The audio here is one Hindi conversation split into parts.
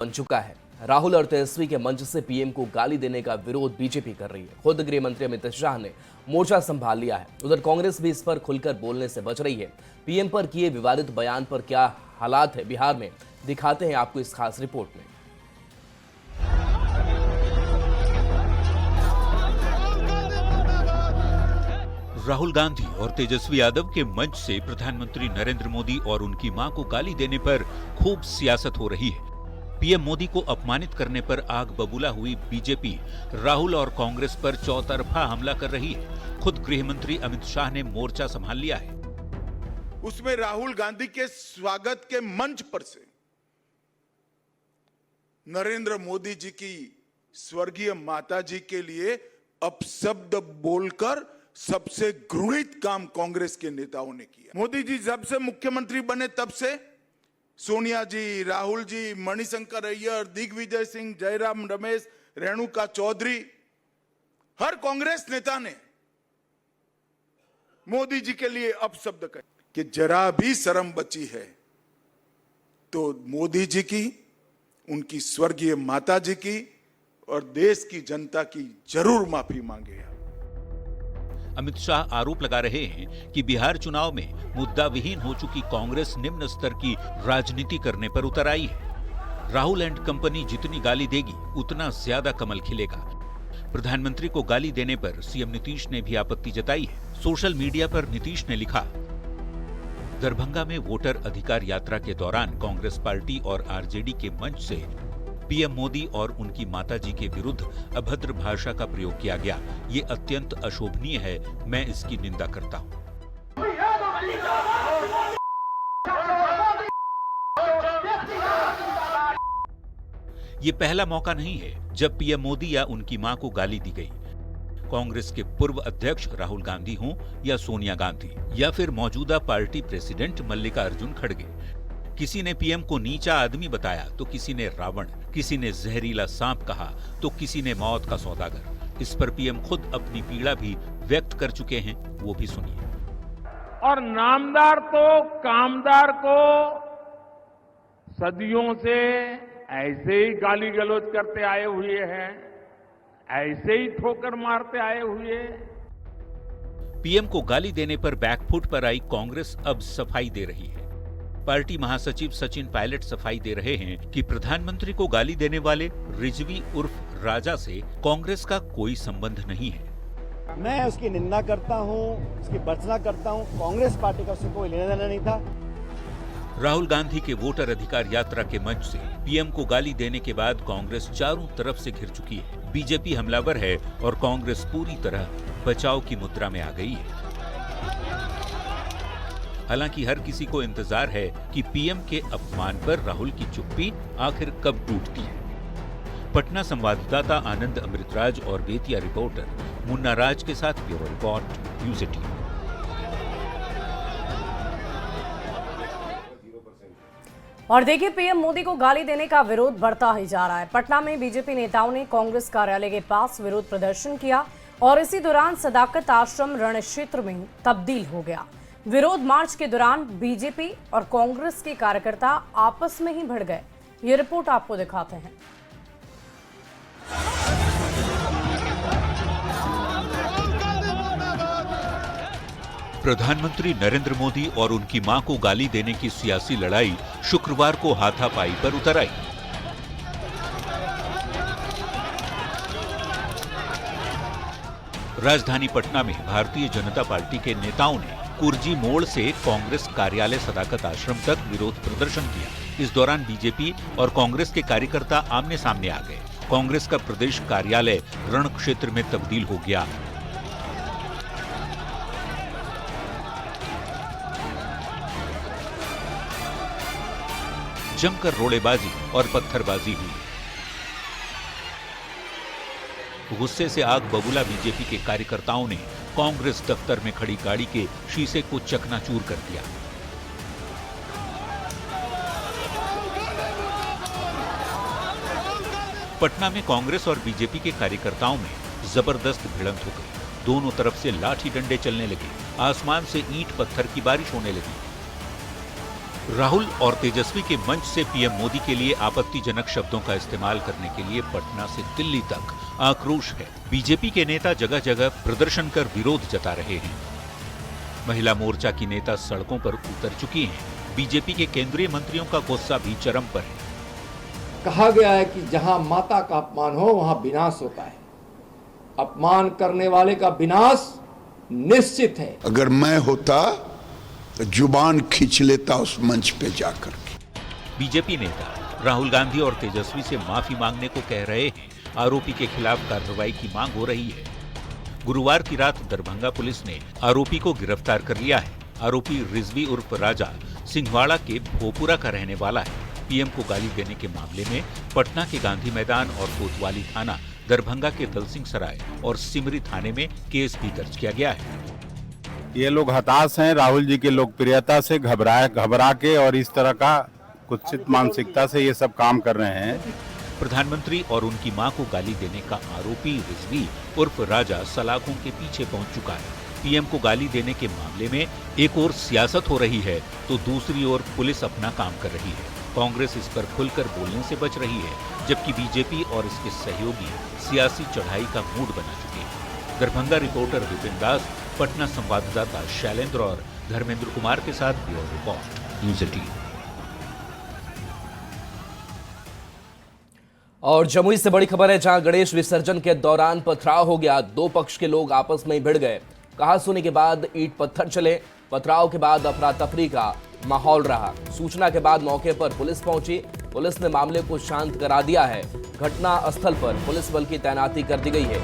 बन चुका है। राहुल और तेजस्वी के मंच से पीएम को गाली देने का विरोध बीजेपी कर रही है। खुद गृह मंत्री अमित शाह ने मोर्चा संभाल लिया है। उधर कांग्रेस भी इस पर खुलकर बोलने से बच रही है। पीएम पर किए विवादित बयान पर क्या हालात है बिहार में, दिखाते हैं आपको इस खास रिपोर्ट में। राहुल गांधी और तेजस्वी यादव के मंच से प्रधानमंत्री नरेंद्र मोदी और उनकी मां को गाली देने पर खूब सियासत हो रही है। पीएम मोदी को अपमानित करने पर आग बबूला हुई बीजेपी राहुल और कांग्रेस पर चौतरफा हमला कर रही है। खुद गृह मंत्री अमित शाह ने मोर्चा संभाल लिया है। उसमें राहुल गांधी के स्वागत के मंच पर से नरेंद्र मोदी जी की स्वर्गीय माता जी के लिए अपशब्द बोलकर सबसे घृणित काम कांग्रेस के नेताओं ने किया। मोदी जी जब से मुख्यमंत्री बने तब से सोनिया जी, राहुल जी, मणिशंकर अय्यर, दिग्विजय सिंह, जयराम रमेश, रेणुका चौधरी, हर कांग्रेस नेता ने मोदी जी के लिए अपशब्द कहे कि जरा भी शर्म बची है तो मोदी जी की, उनकी स्वर्गीय माता जी की और देश की जनता की जरूर माफी मांगे। अमित शाह आरोप लगा रहे हैं कि बिहार चुनाव में मुद्दा विहीन हो चुकी कांग्रेस निम्न स्तर की राजनीति करने पर उतर आई है। राहुल एंड कंपनी जितनी गाली देगी उतना ज्यादा कमल खिलेगा। प्रधानमंत्री को गाली देने पर सीएम नीतीश ने भी आपत्ति जताई है। सोशल मीडिया पर नीतीश ने लिखा, दरभंगा में वोटर अधिकार यात्रा के दौरान कांग्रेस पार्टी और आरजेडी के मंच से पीएम मोदी और उनकी माताजी के विरुद्ध अभद्र भाषा का प्रयोग किया गया। ये अत्यंत अशोभनीय है, मैं इसकी निंदा करता हूं। ये पहला मौका नहीं है जब पीएम मोदी या उनकी मां को गाली दी गई। कांग्रेस के पूर्व अध्यक्ष राहुल गांधी हों या सोनिया गांधी या फिर मौजूदा पार्टी प्रेसिडेंट मल्लिकार्जुन खड़गे, किसी ने पीएम को नीचा आदमी बताया तो किसी ने रावण, किसी ने जहरीला सांप कहा तो किसी ने मौत का सौदागर। इस पर पीएम खुद अपनी पीड़ा भी व्यक्त कर चुके हैं, वो भी सुनिए। और नामदार तो कामदार को सदियों से ऐसे ही गाली गलौज करते आए हुए हैं, ऐसे ही ठोकर मारते आए हुए। पीएम को गाली देने पर बैकफुट पर आई कांग्रेस अब सफाई दे रही है। पार्टी महासचिव सचिन पायलट सफाई दे रहे हैं कि प्रधानमंत्री को गाली देने वाले रिजवी उर्फ राजा से कांग्रेस का कोई संबंध नहीं है। मैं उसकी निंदा करता हूं, उसकी भर्त्सना करता हूं। कांग्रेस पार्टी का उससे कोई लेना देना नहीं था। राहुल गांधी के वोटर अधिकार यात्रा के मंच से पीएम को गाली देने के बाद कांग्रेस चारों तरफ से घिर चुकी है। बीजेपी हमलावर है और कांग्रेस पूरी तरह बचाव की मुद्रा में आ गई है। हालांकि हर किसी को इंतजार है कि पीएम के अपमान पर राहुल की चुप्पी आखिर कब टूटती है। पटना संवाददाता आनंद अमृतराज और बेतिया रिपोर्टर मुन्ना राज के साथ ब्यूरो रिपोर्ट, न्यूज़ 18। और देखिए, पीएम मोदी को गाली देने का विरोध बढ़ता ही जा रहा है। पटना में बीजेपी नेताओं ने कांग्रेस कार्यालय के पास विरोध प्रदर्शन किया और इसी दौरान सदाकत आश्रम रण क्षेत्र में तब्दील हो गया। विरोध मार्च के दौरान बीजेपी और कांग्रेस के कार्यकर्ता आपस में ही भिड़ गए। ये रिपोर्ट आपको दिखाते हैं। प्रधानमंत्री नरेंद्र मोदी और उनकी मां को गाली देने की सियासी लड़ाई शुक्रवार को हाथापाई पर उतर आई। राजधानी पटना में भारतीय जनता पार्टी के नेताओं ने कुर्जी मोड़ से कांग्रेस कार्यालय सदाकत आश्रम तक विरोध प्रदर्शन किया। इस दौरान बीजेपी और कांग्रेस के कार्यकर्ता आमने सामने आ गए। कांग्रेस का प्रदेश कार्यालय रण क्षेत्र में तब्दील हो गया। जमकर रोड़ेबाजी और पत्थरबाजी हुई। गुस्से से आग बबूला बीजेपी के कार्यकर्ताओं ने कांग्रेस दफ्तर में खड़ी गाड़ी के शीशे को चकनाचूर कर दिया। पटना में कांग्रेस और बीजेपी के कार्यकर्ताओं में जबरदस्त भिड़ंत हो गई। दोनों तरफ से लाठी डंडे चलने लगे। आसमान से ईंट पत्थर की बारिश होने लगी। राहुल और तेजस्वी के मंच से पीएम मोदी के लिए आपत्तिजनक शब्दों का इस्तेमाल करने के लिए पटना से दिल्ली तक आक्रोश है। बीजेपी के नेता जगह जगह प्रदर्शन कर विरोध जता रहे हैं। महिला मोर्चा की नेता सड़कों पर उतर चुकी हैं। बीजेपी के केंद्रीय मंत्रियों का गुस्सा भी चरम पर है। कहा गया है कि जहां माता का अपमान हो वहां विनाश होता है। अपमान करने वाले का विनाश निश्चित है। अगर मैं होता तो जुबान खींच लेता उस मंच पे जाकर के। बीजेपी नेता राहुल गांधी और तेजस्वी से माफी मांगने को कह रहे हैं। आरोपी के खिलाफ कार्रवाई की मांग हो रही है। गुरुवार की रात दरभंगा पुलिस ने आरोपी को गिरफ्तार कर लिया है। आरोपी रिजवी उर्फ राजा सिंहवाड़ा के भोपुरा का रहने वाला है। पीएम को गाली देने के मामले में पटना के गांधी मैदान और कोतवाली थाना, दरभंगा के दलसिंह सराय और सिमरी थाने में केस भी दर्ज किया गया है। ये लोग हताश हैं राहुल जी की लोकप्रियता से, घबरा के और इस तरह का कुत्सित मानसिकता से ये सब काम कर रहे हैं। प्रधानमंत्री और उनकी मां को गाली देने का आरोपी रिजवी उर्फ राजा सलाखों के पीछे पहुंच चुका है। पीएम को गाली देने के मामले में एक ओर सियासत हो रही है तो दूसरी ओर पुलिस अपना काम कर रही है। कांग्रेस इस पर खुलकर बोलने से बच रही है, जबकि बीजेपी और इसके सहयोगी सियासी चढ़ाई का मूड बना चुके हैं। दरभंगा रिपोर्टर विपिन दास, पटना संवाददाता शैलेंद्र और धर्मेंद्र कुमार के साथ ब्यूरो रिपोर्ट, न्यूज़ 18। और जमुई से बड़ी खबर है, जहां गणेश विसर्जन के दौरान पथराव हो गया। दो पक्ष के लोग आपस में भिड़ गए। कहासुनी के बाद ईंट पत्थर चले। पथराव के बाद अफरा तफरी का माहौल रहा। सूचना के बाद मौके पर पुलिस पहुंची। पुलिस ने मामले को शांत करा दिया है। घटना स्थल पर पुलिस बल की तैनाती कर दी गई है।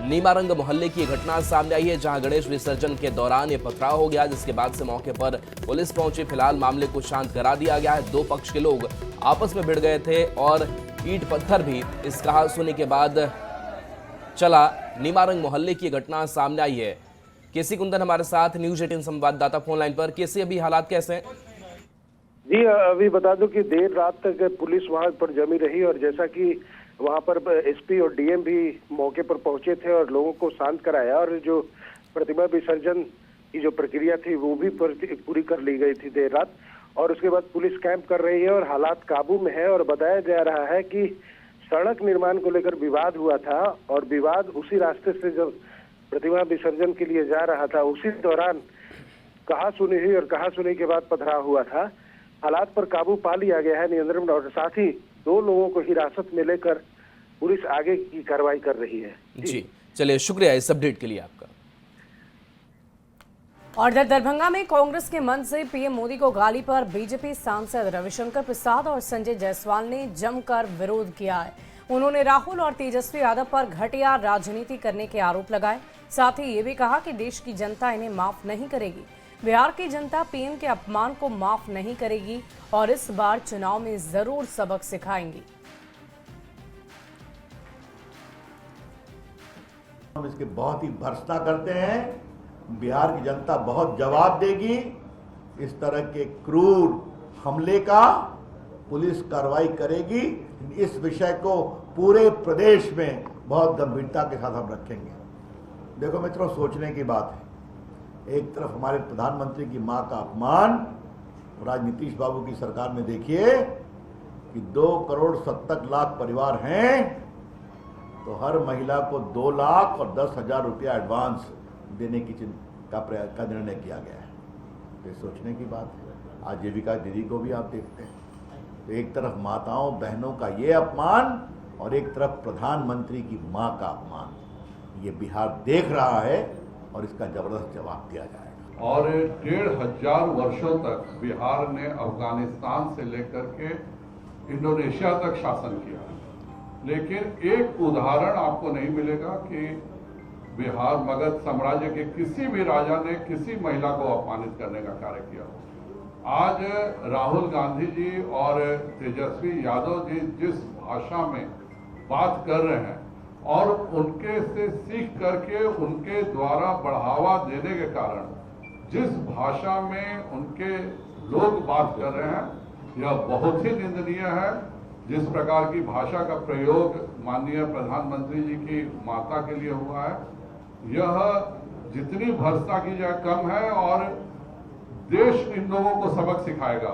नीमारंग मोहल्ले की घटना सामने आई है, जहां गणेश विसर्जन के दौरान ये पथराव हो गया, जिसके बाद से मौके पर पुलिस पहुंची। फिलहाल मामले को शांत करा दिया गया है। दो पक्ष के लोग आपस में भिड़ गए थे और ईंट पत्थर भी इस कहासुनी के बाद चला। नीमारंग मोहल्ले की घटना सामने आई है। केसी कुंदन हमारे साथ न्यूज़ 18 संवाददाता फोन लाइन पर। केसी, अभी हालात कैसे हैं? जी अभी बता दूं कि देर रात तक पुलिस वहां पर जमी रही और जैसा कि वहां पर एसपी और डीएम भी मौके पर पहुंचे थे और लोगों को शांत कराया और जो प्रतिमा विसर्जन की जो प्रक्रिया थी वो भी पूरी कर ली गई थी देर रात। और उसके बाद पुलिस कैंप कर रही है और हालात काबू में है। और बताया जा रहा है कि सड़क निर्माण को लेकर विवाद हुआ था और विवाद उसी रास्ते से जब प्रतिमा विसर्जन के लिए जा रहा था उसी दौरान कहासुनी हुई और कहासुनी के बाद पथराव हुआ था। हालात पर काबू पा लिया गया है, नियंत्रण में, और साथ ही दो लोगों को हिरासत में लेकर पुलिस आगे की कार्रवाई कर रही है। जी चलिए, शुक्रिया इस अपडेट के लिए आपका। और दरभंगा में कांग्रेस के मंच से पीएम मोदी को गाली पर बीजेपी सांसद रविशंकर प्रसाद और संजय जायसवाल ने जमकर विरोध किया है। उन्होंने राहुल और तेजस्वी यादव पर घटिया राजनीति करने के आरोप लगाए। साथ ही ये भी कहा कि देश की जनता इन्हें माफ नहीं करेगी। बिहार की जनता पीएम के अपमान को माफ नहीं करेगी और इस बार चुनाव में जरूर सबक सिखाएंगी। हम इसके बहुत ही भर्त्सना करते हैं। बिहार की जनता बहुत जवाब देगी। इस तरह के क्रूर हमले का पुलिस कार्रवाई करेगी। इस विषय को पूरे प्रदेश में बहुत गंभीरता के साथ हम रखेंगे। देखो मित्रों, सोचने की बात है। एक तरफ हमारे प्रधानमंत्री की मां का अपमान, और आज नीतीश बाबू की सरकार में देखिए कि 2,70,00,000 परिवार हैं तो हर महिला को 2 लाख और 10,000 रुपया एडवांस देने की का निर्णय किया गया है। तो सोचने की बात है। आजीविका दीदी को भी आप देखते हैं तो एक तरफ माताओं बहनों का ये अपमान और एक तरफ प्रधानमंत्री की मां का अपमान, ये बिहार देख रहा है और इसका जबरदस्त जवाब दिया जाएगा। और 1,500 वर्षों तक बिहार ने अफगानिस्तान से लेकर के इंडोनेशिया तक शासन किया, लेकिन एक उदाहरण आपको नहीं मिलेगा कि बिहार मगध साम्राज्य के किसी भी राजा ने किसी महिला को अपमानित करने का कार्य किया। आज राहुल गांधी जी और तेजस्वी यादव जी जिस भाषा में बात कर रहे हैं और उनके से सीख करके उनके द्वारा बढ़ावा देने के कारण जिस भाषा में उनके लोग बात कर रहे हैं, यह बहुत ही निंदनीय है। जिस प्रकार की भाषा का प्रयोग माननीय प्रधानमंत्री जी की माता के लिए हुआ है, यह जितनी भर्त्सना की जाए कम है और देश इन लोगों को सबक सिखाएगा।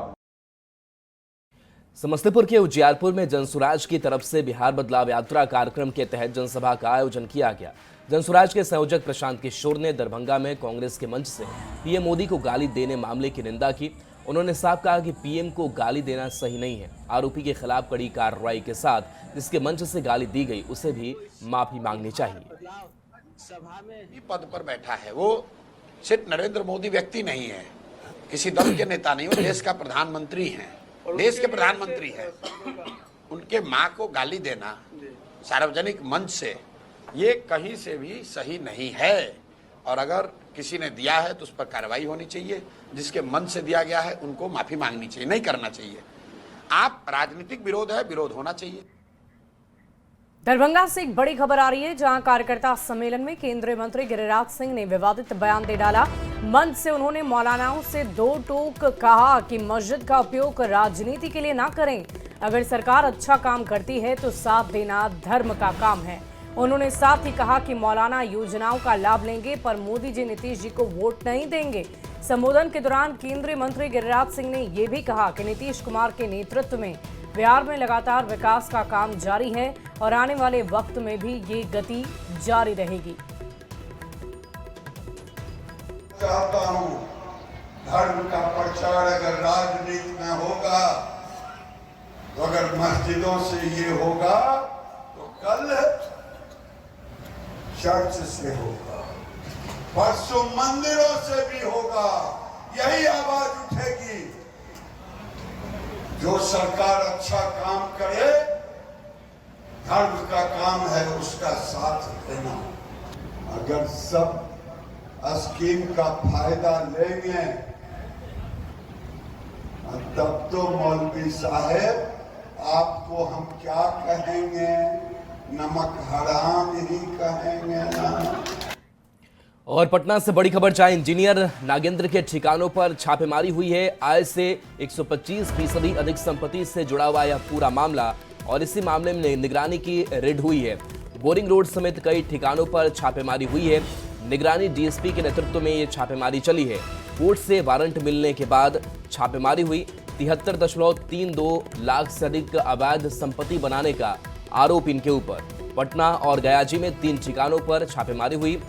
समस्तीपुर के उजियारपुर में जनसुराज की तरफ से बिहार बदलाव यात्रा कार्यक्रम के तहत जनसभा का आयोजन किया गया। जनसुराज के संयोजक प्रशांत किशोर ने दरभंगा में कांग्रेस के मंच से पीएम मोदी को गाली देने मामले की निंदा की। उन्होंने साफ कहा कि पीएम को गाली देना सही नहीं है। आरोपी के खिलाफ कड़ी कार्रवाई के साथ जिसके मंच से गाली दी गई उसे भी माफी मांगनी चाहिए। सभा में पद पर बैठा है, वो सिर्फ नरेंद्र मोदी व्यक्ति नहीं है, किसी दल के नेता नहीं, वो देश का प्रधानमंत्री है, देश के प्रधानमंत्री है। उनके मां को गाली देना सार्वजनिक मंच से ये कहीं से भी सही नहीं है और अगर किसी ने दिया है तो उस पर कार्रवाई होनी चाहिए। जिसके मन से दिया गया है उनको माफी मांगनी चाहिए, नहीं करना चाहिए। आप राजनीतिक विरोध है, विरोध होना चाहिए। दरभंगा से एक बड़ी खबर आ रही है, जहां कार्यकर्ता सम्मेलन में केंद्रीय मंत्री गिरिराज सिंह ने विवादित बयान दे डाला। मंच से उन्होंने मौलानाओं से दो टूक कहा कि मस्जिद का उपयोग राजनीति के लिए ना करें। अगर सरकार अच्छा काम करती है तो साथ देना धर्म का काम है। उन्होंने साथ ही कहा कि मौलाना योजनाओं का लाभ लेंगे पर मोदी जी नीतीश जी को वोट नहीं देंगे। संबोधन के दौरान केंद्रीय मंत्री गिरिराज सिंह ने यह भी कहा कि नीतीश कुमार के नेतृत्व में बिहार में लगातार विकास का काम जारी है और आने वाले वक्त में भी ये गति जारी रहेगी। चाहता हूं धर्म का प्रचार अगर राजनीति में होगा तो अगर मस्जिदों से ये होगा तो कल चर्च से होगा, परसों मंदिरों से भी होगा। यही आवाज उठेगी। जो सरकार अच्छा काम करे, धर्म का काम है उसका साथ देना। अगर सब स्कीम का फायदा लेंगे तब तो मौलवी साहेब आपको हम क्या कहेंगे, नमक हराम ही कहेंगे ना। और पटना से बड़ी खबर, जहां इंजीनियर नागेंद्र के ठिकानों पर छापेमारी हुई है। आय से 125% अधिक संपत्ति से जुड़ा हुआ यह पूरा मामला और इसी मामले में निगरानी की रेड हुई है। बोरिंग रोड समेत कई ठिकानों पर छापेमारी हुई है। निगरानी डीएसपी के नेतृत्व में ये छापेमारी चली है। कोर्ट से वारंट मिलने के बाद छापेमारी हुई। 73.32 लाख से अधिक अवैध संपत्ति बनाने का आरोप इनके ऊपर। पटना और गयाजी में 3 ठिकानों पर छापेमारी हुई।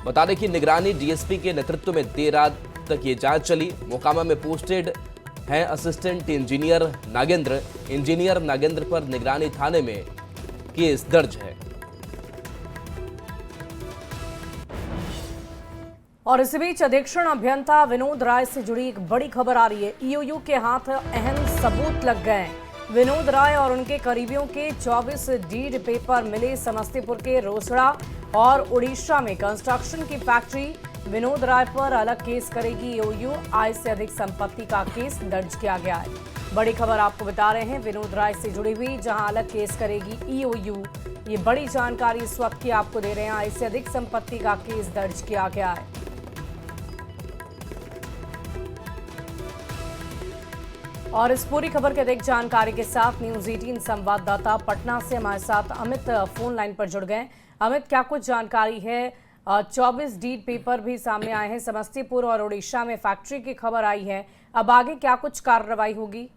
बता दें कि निगरानी डीएसपी के नेतृत्व में देर रात तक ये जांच चली। मोकामा में पोस्टेड हैं assistant engineer Nagendra. Engineer Nagendra पर निगरानी थाने में केस दर्ज है। और इसी बीच अधीक्षण अभियंता विनोद राय से जुड़ी एक बड़ी खबर आ रही है। ईओयू के हाथ अहम सबूत लग गए हैं। विनोद राय और उनके करीबियों के 24 डीड पेपर मिले। समस्तीपुर के रोसड़ा और उड़ीसा में कंस्ट्रक्शन की फैक्ट्री। विनोद राय पर अलग केस करेगी ईओयू। आय से अधिक संपत्ति का केस दर्ज किया गया है। बड़ी खबर आपको बता रहे हैं विनोद राय से जुड़ी हुई, जहां अलग केस करेगी ईओयू। ये बड़ी जानकारी इस वक्त की आपको दे रहे हैं। आय से अधिक संपत्ति का केस दर्ज किया गया है। और इस पूरी खबर के अधिक जानकारी के साथ न्यूज 18 संवाददाता पटना से हमारे साथ अमित फोन लाइन पर जुड़ गए। अमित, क्या कुछ जानकारी है? 24 डीड पेपर भी सामने आए हैं। समस्तीपुर और उड़ीसा में फैक्ट्री की खबर आई है। अब आगे क्या कुछ कार्रवाई होगी?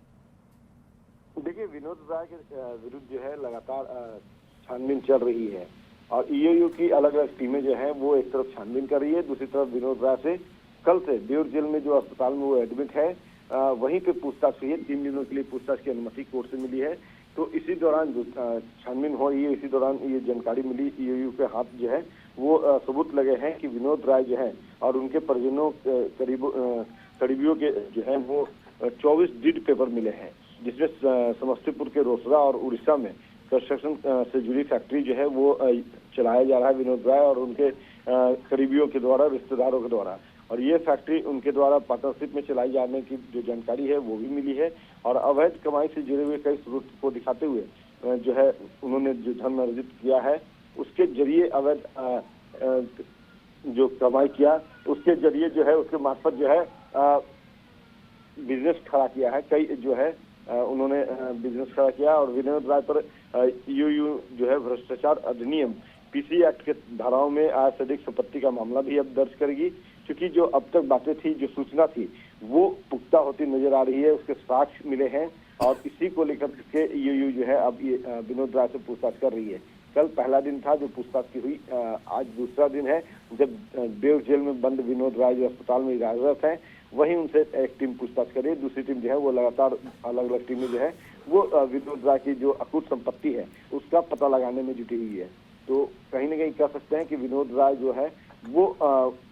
देखिए, विनोद राय के विरुद्ध जो है लगातार छानबीन चल रही है और ईओयू की अलग अलग टीमें जो है वो एक तरफ छानबीन कर रही है, दूसरी तरफ विनोद राय से कल से बेउर जेल में जो अस्पताल में वो एडमिट है वहीं पे पूछताछ हुई है। 3 दिनों के लिए पूछताछ की अनुमति कोर्ट से मिली है। तो इसी दौरान जो छानबीन हो रही है, इसी दौरान ये जानकारी मिली ईओयू के हाथ जो है वो सबूत लगे हैं कि विनोद राय जो है और उनके परिजनों करीबियों के जो है वो 24 डीड पेपर मिले हैं, जिसमें समस्तीपुर के रोसड़ा और उड़ीसा में कंस्ट्रक्शन से जुड़ी फैक्ट्री जो है वो चलाया जा रहा है विनोद राय और उनके करीबियों के द्वारा, रिश्तेदारों के द्वारा। और ये फैक्ट्री उनके द्वारा पार्टनरशिप में चलाई जाने की जो जानकारी है वो भी मिली है। और अवैध कमाई से जुड़े हुए कई स्रोत को दिखाते हुए जो है उन्होंने जो धन अर्जित किया है उसके जरिए अवैध जो कमाई किया उसके जरिए जो है उसके मार्फत जो है बिजनेस खड़ा किया है। कई जो है उन्होंने बिजनेस खड़ा किया और विनोद राय पर ईओयू जो है भ्रष्टाचार अधिनियम पीसी एक्ट के धाराओं में आय से अधिक संपत्ति का मामला भी अब दर्ज करेगी, क्योंकि जो अब तक बातें थी, जो सूचना थी वो पुख्ता होती नजर आ रही है। उसके साक्ष्य मिले हैं और इसी को लेकर के ईओयू जो है अब ये विनोद राय से पूछताछ कर रही है। कल पहला दिन था जो पूछताछ की हुई, आज दूसरा दिन है जब बेउर जेल में बंद विनोद राय जो अस्पताल में इलाजरत है, वहीं उनसे एक टीम पूछताछ कर रही है। दूसरी टीम जो है वो लगातार अलग अलग टीमें जो है वो विनोद राय की जो अकूत संपत्ति है उसका पता लगाने में जुटी हुई है। तो कहीं ना कहीं कह सकते हैं कि विनोद राय जो है वो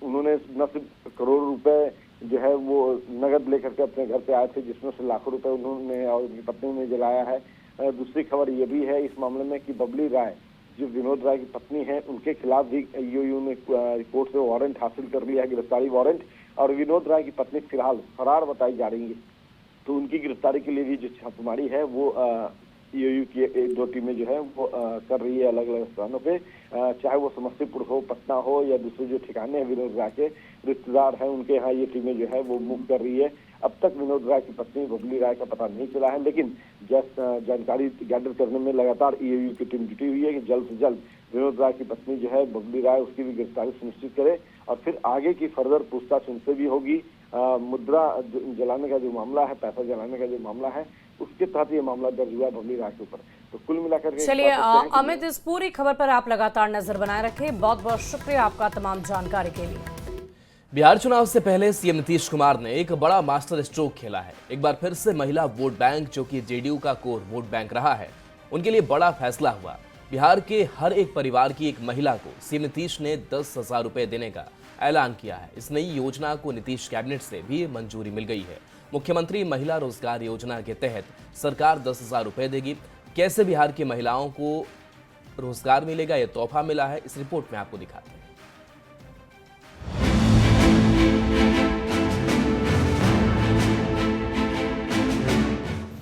उन्होंने न सिर्फ करोड़ रुपए जो है वो नगद लेकर के अपने घर पे आए थे, जिसमें से लाखों रुपए उन्होंने और उनकी पत्नी ने जलाया है। दूसरी खबर ये भी है इस मामले में कि बबली राय जो विनोद राय की पत्नी है उनके खिलाफ भी ईओयू ने कोर्ट से वारंट हासिल कर लिया है, गिरफ्तारी वारंट, और विनोद राय की पत्नी फिलहाल फरार बताई जा रही है। तो उनकी गिरफ्तारी के लिए भी जो छापेमारी है वो ईओयू की दो टीमें जो है वो कर रही है अलग अलग स्थानों पे, चाहे वो समस्तीपुर हो, पटना हो या दूसरे जो ठिकाने हैं विनोद राय के रिश्तेदार हैं उनके यहाँ ये टीमें जो है वो मूव कर रही है। अब तक विनोद राय की पत्नी बबली राय का पता नहीं चला है, लेकिन जानकारी गैदर करने में लगातार ईओयू की टीम जुटी हुई है कि जल्द से जल्द विनोद राय की पत्नी जो है बबली राय उसकी भी गिरफ्तारी सुनिश्चित करे और फिर आगे की फर्दर पूछताछ उनसे भी होगी। मुद्रा जलाने का जो मामला है, पैसा जलाने का जो मामला है, उसके तहत ये मामला दर्ज हुआ बबली राय के ऊपर। तो कुल मिलाकर चलिए अमित, इस पूरी खबर पर आप लगातार नजर बनाए रखें। बहुत बहुत शुक्रिया आपका तमाम जानकारी के लिए। बिहार चुनाव से पहले सीएम नीतीश कुमार ने एक बड़ा मास्टर स्ट्रोक खेला है। एक बार फिर से महिला वोट बैंक, जो कि जेडीयू का कोर वोट बैंक रहा है, उनके लिए बड़ा फैसला हुआ। बिहार के हर एक परिवार की एक महिला को सीएम नीतीश ने 10,000 रुपए देने का ऐलान किया है। इस नई योजना को नीतीश कैबिनेट से भी मंजूरी मिल गई है। मुख्यमंत्री महिला रोजगार योजना के तहत सरकार 10,000 रुपए देगी। कैसे बिहार की महिलाओं को रोजगार मिलेगा, यह तोहफा मिला है, इस रिपोर्ट में आपको दिखाते हैं।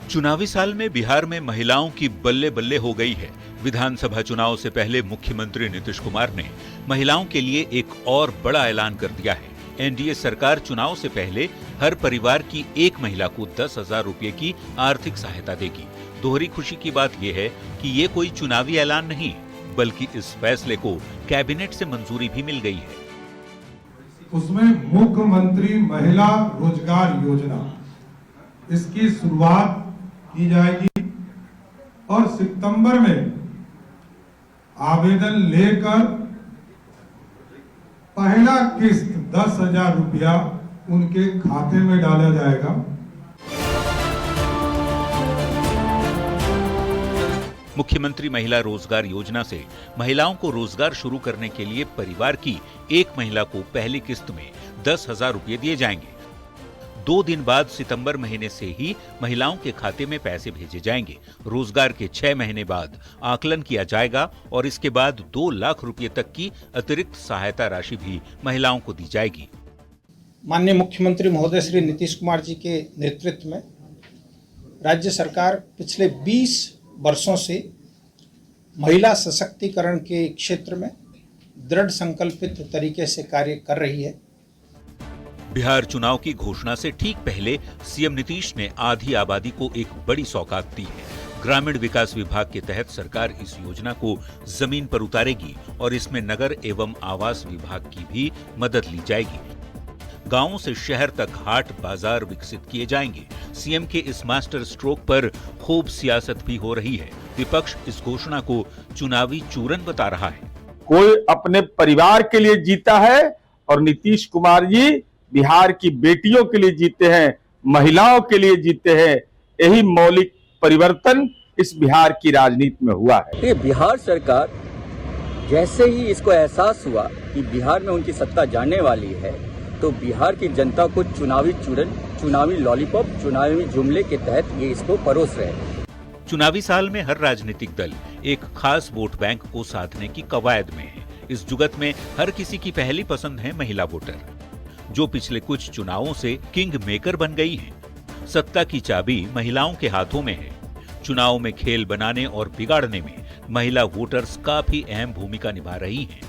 चुनावी साल में बिहार में महिलाओं की बल्ले बल्ले हो गई है। विधानसभा चुनाव से पहले मुख्यमंत्री नीतीश कुमार ने महिलाओं के लिए एक और बड़ा ऐलान कर दिया है। एनडीए सरकार चुनाव से पहले हर परिवार की एक महिला को 10,000 रुपए की आर्थिक सहायता देगी। दोहरी खुशी की बात यह है कि ये कोई चुनावी ऐलान नहीं, बल्कि इस फैसले को कैबिनेट से मंजूरी भी मिल गई है। उसमें मुख्यमंत्री महिला रोजगार योजना, इसकी शुरुआत की जाएगी और सितंबर में आवेदन लेकर पहला किस्त 10,000 रुपया उनके खाते में डाला जाएगा। मुख्यमंत्री महिला रोजगार योजना से महिलाओं को रोजगार शुरू करने के लिए परिवार की एक महिला को पहली किस्त में 10,000 रुपये दिए जाएंगे। 2 दिन बाद सितंबर महीने से ही महिलाओं के खाते में पैसे भेजे जाएंगे। रोजगार के 6 महीने बाद आकलन किया जाएगा और इसके बाद 2 लाख रुपए तक की अतिरिक्त सहायता राशि भी महिलाओं को दी जाएगी। माननीय मुख्यमंत्री महोदय श्री नीतीश कुमार जी के नेतृत्व में राज्य सरकार पिछले 20 वर्षों से महिला सशक्तिकरण के क्षेत्र में दृढ़ संकल्पित तरीके से कार्य कर रही है। बिहार चुनाव की घोषणा से ठीक पहले सीएम नीतीश ने आधी आबादी को एक बड़ी सौगात दी है। ग्रामीण विकास विभाग के तहत सरकार इस योजना को जमीन पर उतारेगी और इसमें नगर एवं आवास विभाग की भी मदद ली जाएगी। गांवों से शहर तक हाट बाजार विकसित किए जाएंगे। सीएम के इस मास्टर स्ट्रोक पर खूब सियासत भी हो रही है। विपक्ष इस घोषणा को चुनावी चूरन बता रहा है। कोई अपने परिवार के लिए जीता है और नीतीश कुमार जी बिहार की बेटियों के लिए जीते हैं, महिलाओं के लिए जीते हैं। यही मौलिक परिवर्तन इस बिहार की राजनीति में हुआ है। ये बिहार सरकार जैसे ही इसको एहसास हुआ कि बिहार में उनकी सत्ता जाने वाली है, तो बिहार की जनता को चुनावी चूरन, चुनावी लॉलीपॉप, चुनावी जुमले के तहत ये इसको परोस रहे हैं। चुनावी साल में हर राजनीतिक दल एक खास वोट बैंक को साधने की कवायद में है। इस जुगत में हर किसी की पहली पसंद है महिला वोटर, जो पिछले कुछ चुनावों से किंग मेकर बन गई हैं। सत्ता की चाबी महिलाओं के हाथों में है। चुनाव में खेल बनाने और बिगाड़ने में महिला वोटर्स काफी अहम भूमिका निभा रही हैं।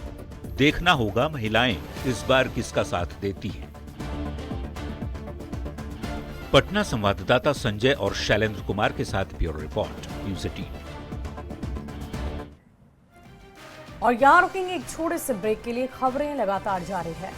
देखना होगा महिलाएं इस बार किसका साथ देती हैं। पटना संवाददाता संजय और शैलेंद्र कुमार के साथ ब्यूरो रिपोर्ट, न्यूज़ 18। और यहाँ रुकेंगे एक छोटे से ब्रेक के लिए। खबरें लगातार जारी है।